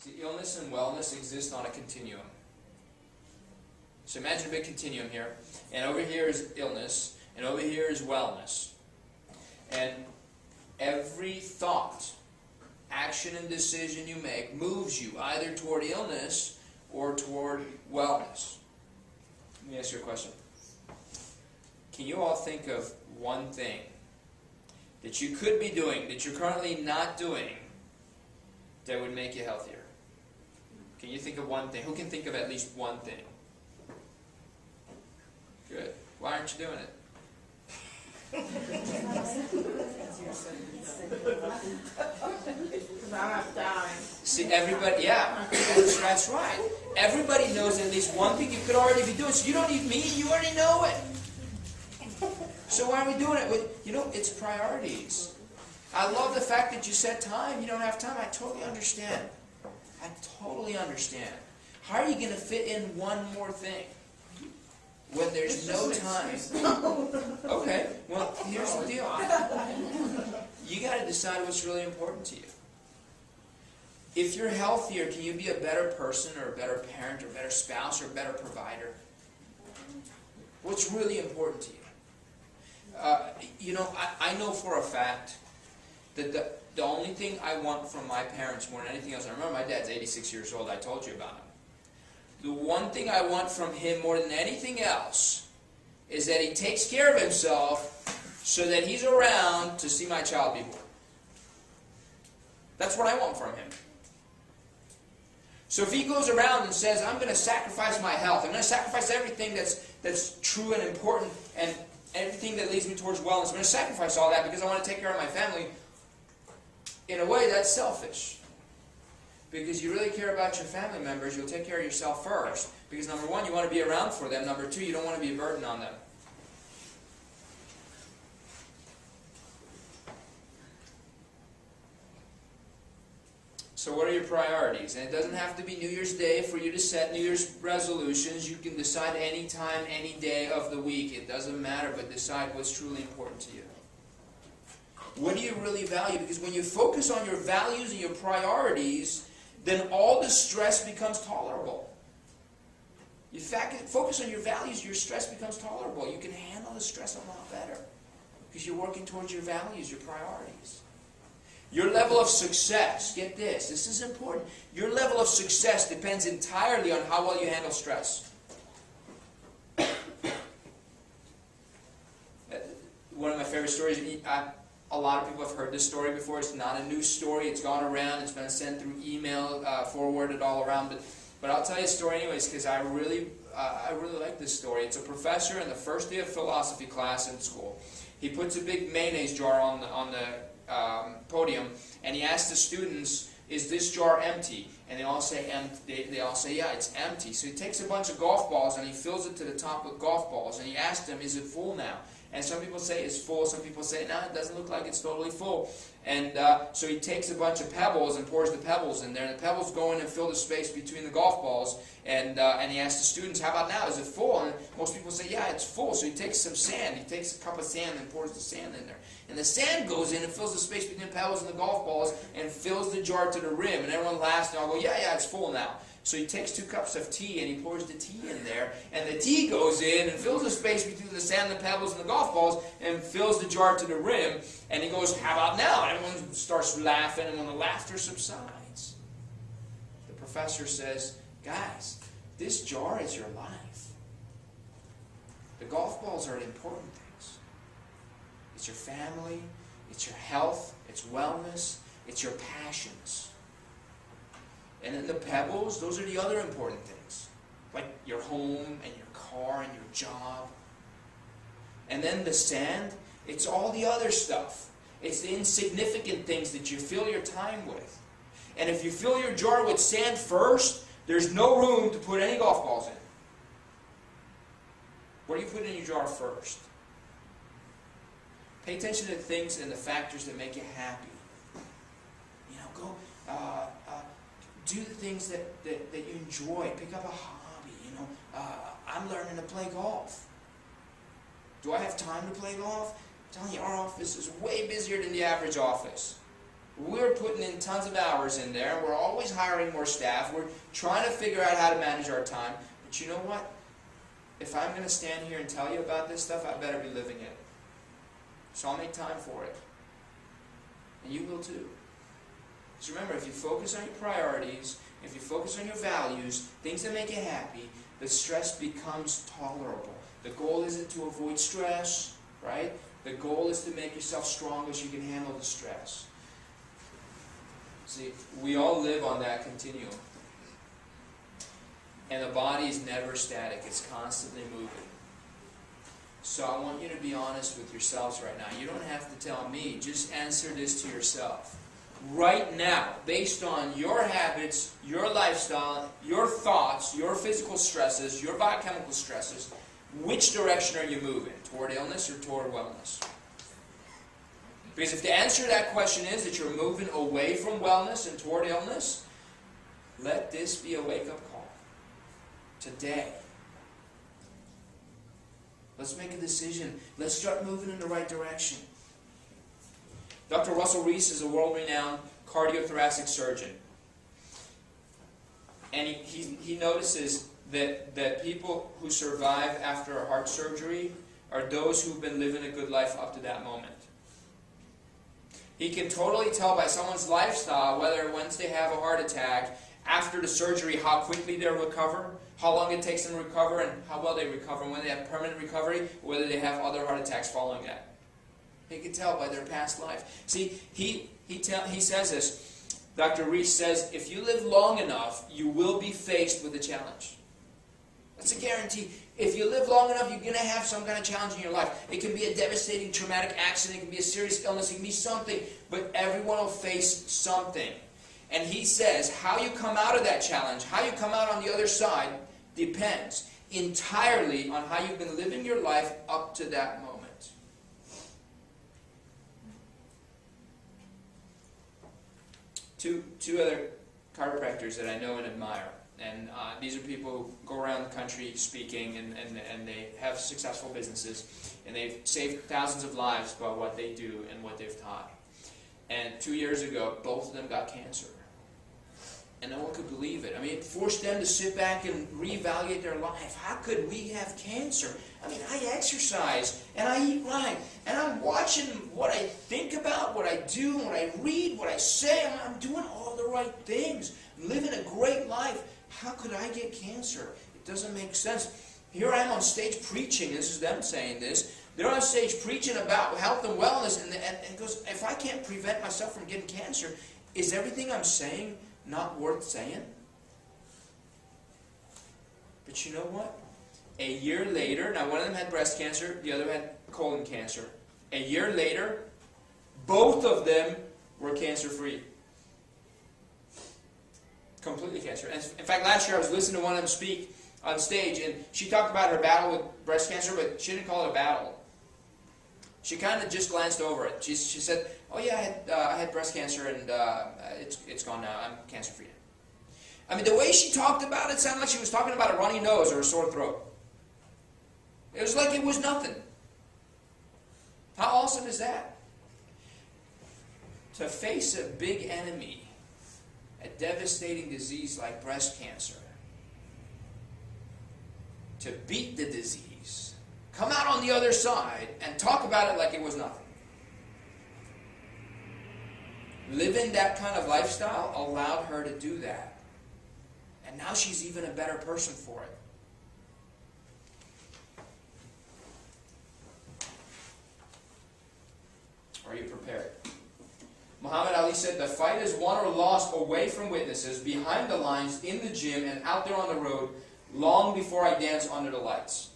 See, illness and wellness exist on a continuum. So imagine a big continuum here, and over here is illness, and over here is wellness. And every thought, action, and decision you make moves you either toward illness or toward wellness. Let me ask you a question. Can you all think of one thing that you could be doing, that you're currently not doing, that would make you healthier? Can you think of one thing? Who can think of at least one thing? Good. Why aren't you doing it? Because I'm not dying. See, everybody, yeah, that's right. Everybody knows at least one thing you could already be doing, so you don't need me, you already know it. So why are we doing it? Well, you know, it's priorities. I love the fact that you said time. You don't have time. I totally understand. I totally understand. How are you going to fit in one more thing when there's no time? Okay, well, here's the deal. You got to decide what's really important to you. If you're healthier, can you be a better person or a better parent or a better spouse or a better provider? What's really important to you? You know, I know for a fact that the only thing I want from my parents more than anything else, I remember my dad's 86 years old, I told you about him. The one thing I want from him more than anything else is that he takes care of himself so that he's around to see my child be born. That's what I want from him. So if he goes around and says, I'm going to sacrifice my health, I'm going to sacrifice everything that's true and important and everything that leads me towards wellness, I'm going to sacrifice all that because I want to take care of my family, in a way that's selfish. Because you really care about your family members, you'll take care of yourself first. Because number one, you want to be around for them. Number two, you don't want to be a burden on them. So what are your priorities? And it doesn't have to be New Year's Day for you to set New Year's resolutions. You can decide any time, any day of the week. It doesn't matter, but decide what's truly important to you. What do you really value? Because when you focus on your values and your priorities, then all the stress becomes tolerable. You focus on your values, your stress becomes tolerable. You can handle the stress a lot better because you're working towards your values, your priorities. Your level of success, get this is important. Your level of success depends entirely on how well you handle stress. One of my favorite stories, a lot of people have heard this story before. It's not a new story. It's gone around. It's been sent through email, forwarded all around. But I'll tell you a story anyways because I really like this story. It's a professor in the first day of philosophy class in school. He puts a big mayonnaise jar on the podium, and he asks the students, "Is this jar empty?" And they all say, they all say, "Yeah, it's empty." So he takes a bunch of golf balls and he fills it to the top with golf balls, and he asks them, "Is it full now?" And some people say it's full, some people say, "No, it doesn't look like it's totally full." And so he takes a bunch of pebbles and pours the pebbles in there, and the pebbles go in and fill the space between the golf balls. And he asks the students, "How about now? Is it full?" And most people say, "Yeah, it's full." So he takes some sand. He takes a cup of sand and pours the sand in there. And the sand goes in and fills the space between the pebbles and the golf balls and fills the jar to the rim. And everyone laughs and all go, yeah, it's full now. So he takes 2 cups of tea and he pours the tea in there. And the tea goes in and fills the space between the sand, the pebbles, and the golf balls and fills the jar to the rim. And he goes, "How about now?" And everyone starts laughing, and when the laughter subsides, the professor says, "Guys, this jar is your life. The golf balls are important things. It's your family, it's your health, it's wellness, it's your passions. And then the pebbles, those are the other important things, like your home and your car and your job. And then the sand, it's all the other stuff. It's the insignificant things that you fill your time with. And if you fill your jar with sand first, there's no room to put any golf balls in. What do you put in your jar first? Pay attention to the things and the factors that make you happy. You know, go do the things that you enjoy. Pick up a hobby. You know, I'm learning to play golf. Do I have time to play golf? I'm telling you, our office is way busier than the average office. We're putting in tons of hours in there. We're always hiring more staff. We're trying to figure out how to manage our time. But you know what? If I'm going to stand here and tell you about this stuff, I better be living it. So I'll make time for it. And you will too. Because remember, if you focus on your priorities, if you focus on your values, things that make you happy, the stress becomes tolerable. The goal isn't to avoid stress, right? The goal is to make yourself stronger so you can handle the stress. See, we all live on that continuum. And the body is never static. It's constantly moving. So I want you to be honest with yourselves right now. You don't have to tell me. Just answer this to yourself. Right now, based on your habits, your lifestyle, your thoughts, your physical stresses, your biochemical stresses, which direction are you moving? Toward illness or toward wellness? Because if the answer to that question is that you're moving away from wellness and toward illness, let this be a wake-up call. Today. Let's make a decision. Let's start moving in the right direction. Dr. Russell Reese is a world-renowned cardiothoracic surgeon. And he notices that people who survive after a heart surgery are those who've been living a good life up to that moment. He can totally tell by someone's lifestyle whether once they have a heart attack, after the surgery, how quickly they'll recover, how long it takes them to recover, and how well they recover, and whether they have permanent recovery, or whether they have other heart attacks following that. He can tell by their past life. See, he says this. Dr. Reese says, if you live long enough, you will be faced with a challenge. That's a guarantee. If you live long enough, you're going to have some kind of challenge in your life. It can be a devastating, traumatic accident. It can be a serious illness. It can be something. But everyone will face something. And he says, how you come out of that challenge, how you come out on the other side, depends entirely on how you've been living your life up to that moment. Two other chiropractors that I know and admire. And these are people who go around the country speaking, and they have successful businesses, and they've saved thousands of lives by what they do and what they've taught. And 2 years ago, both of them got cancer. And no one could believe it. I mean, it forced them to sit back and reevaluate their life. How could we have cancer? I mean, I exercise, and I eat right, and I'm watching what I think about, what I do, what I read, what I say. I'm doing all the right things. I'm living a great life. How could I get cancer? It doesn't make sense. Here I am on stage preaching. This is them saying this. They're on stage preaching about health and wellness, and it goes, if I can't prevent myself from getting cancer, is everything I'm saying not worth saying? But you know what? A year later, now one of them had breast cancer, the other had colon cancer. A year later, both of them were cancer-free. Completely cancer. And in fact, last year I was listening to one of them speak on stage, and she talked about her battle with breast cancer, but she didn't call it a battle. She kind of just glanced over it. She said, "Oh yeah, I had breast cancer, and it's gone now. I'm cancer-free." I mean, the way she talked about it sounded like she was talking about a runny nose or a sore throat. It was like it was nothing. How awesome is that? To face a big enemy, a devastating disease like breast cancer, to beat the disease, come out on the other side and talk about it like it was nothing. Living that kind of lifestyle allowed her to do that. And now she's even a better person for it. Are you prepared? Muhammad Ali said, the fight is won or lost away from witnesses, behind the lines, in the gym, and out there on the road, long before I dance under the lights.